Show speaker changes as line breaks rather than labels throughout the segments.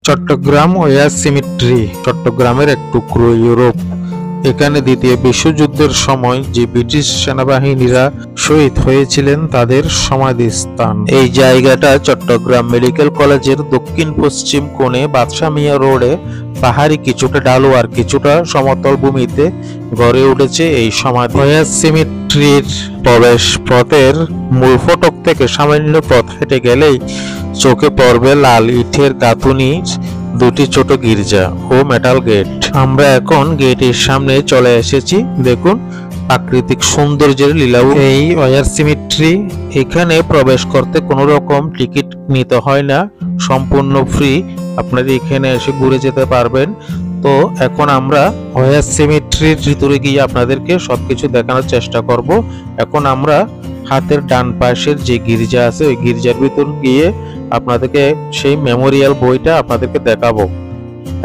Chittagong war symmetry চট্টগ্রামের এক টুকরো ইউরোপ। এখানে দ্বিতীয় বিশ্বযুদ্ধের সময় যে ব্রিটিশ সেনাবাহিনীরা শহীদ হয়েছিলেন তাদের সমাধিস্থান। এই জায়গাটা চট্টগ্রাম মেডিকেল কলেজের দক্ষিণ পশ্চিম কোণে বাদশা মিয়া রোডে পাহাড়ি কিছুটা ঢালু আর কিছুটা সমতল ভূমিতে গড়ে উঠেছে এই সমাধি। ওয়ার সিমেট্রির প্রবেশ পথের মূল ফটক থেকে সামান্য পথ হেঁটে গেলেই চোখে পড়বে লাল ইটের গাঁথুনির দুটি ছোট গির্জা ও মেটাল গেট। আমরা এখন গেটের সামনে চলে এসেছি। দেখুন প্রাকৃতিক সৌন্দর্যের লীলাও এই ওয়ার সিমেট্রি। এখানে প্রবেশ করতে কোনো রকম টিকিট নিতে হয় না, সম্পূর্ণ ফ্রি। আপনারা এখানে এসে ঘুরে যেতে পারবেন। তো এখন আমরা ওয়ার সিমেট্রির ভিতরে গিয়ে আপনাদেরকে সবকিছু দেখানোর চেষ্টা করব। এখন আমরা হাতের ডান পাশের যে গির্জা আছে ওই গির্জার ভিতর গিয়ে আপনাদেরকে সেই মেমোরিয়াল বইটা আপনাদেরকে দেখাবো।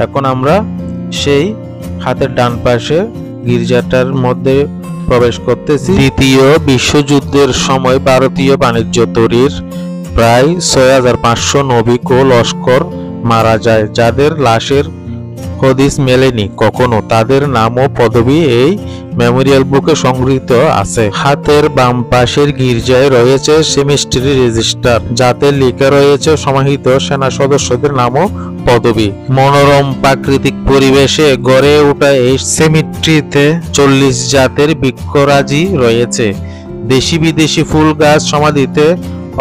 এখন আমরা সেই হাতের ডান পাশে গির্জাটার মধ্যে প্রবেশ করতেছি। দ্বিতীয় বিশ্বযুদ্ধের সময় ভারতীয় বাণিজ্য তরীর প্রায় 6500 নবিক ও লস্কর মারা যায়, যাদের লাশের হদিস মেলেনি কখনো। তাদের নাম ও পদবি এই মেমোরিয়াল বুকে সংগৃহীত আছে। হাতের বাম পাশের গির্জায় রয়েছে সেমিস্ট্রি রেজিস্টার, যাতে লেখা রয়েছে সমাহিত সেনা সদস্যদের নাম ও পদবি। মনোরম প্রাকৃতিক পরিবেশে গড়ে ওঠা এই সেমিট্রিতে 40 জাতের বৃক্ষরাজি রয়েছে। দেশি বিদেশি ফুল গাছ সমাধিতে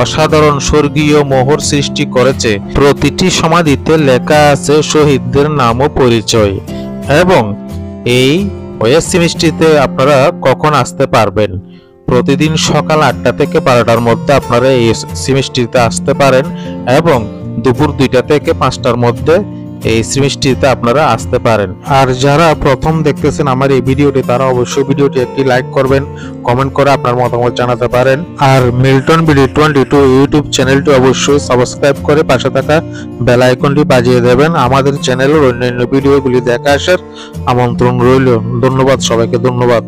অসাধারণ স্বর্গীয় মোহর সৃষ্টি করেছে। প্রতিটি সমাধিতে লেখা আছে শহীদদের নাম ও পরিচয়। এবং এই ওয়ার সিমেট্রিতে আপনারা কখন আসতে পারবেন? প্রতিদিন সকাল 8টা থেকে 12টার মধ্যে আপনারা এই সিমেট্রিতে আসতে পারেন এবং দুপুর 2টা থেকে 5টার মধ্যে এই সিমেট্রিতে আপনারা আসতে পারেন। আর যারা প্রথম দেখতেছেন আমার এই ভিডিওটি, তারা অবশ্যই ভিডিওটি একটি লাইক করবেন, কমেন্ট করে আপনার মতামত জানাতে পারেন। আর মিল্টন বিডি 22 ইউটিউব চ্যানেলটি অবশ্যই সাবস্ক্রাইব করে পাশে থাকা বেল আইকনটি বাজিয়ে দেবেন। আমাদের চ্যানেলের অন্যান্য ভিডিওগুলি দেখা আসার আমন্ত্রণ রইল। ধন্যবাদ সবাইকে, ধন্যবাদ।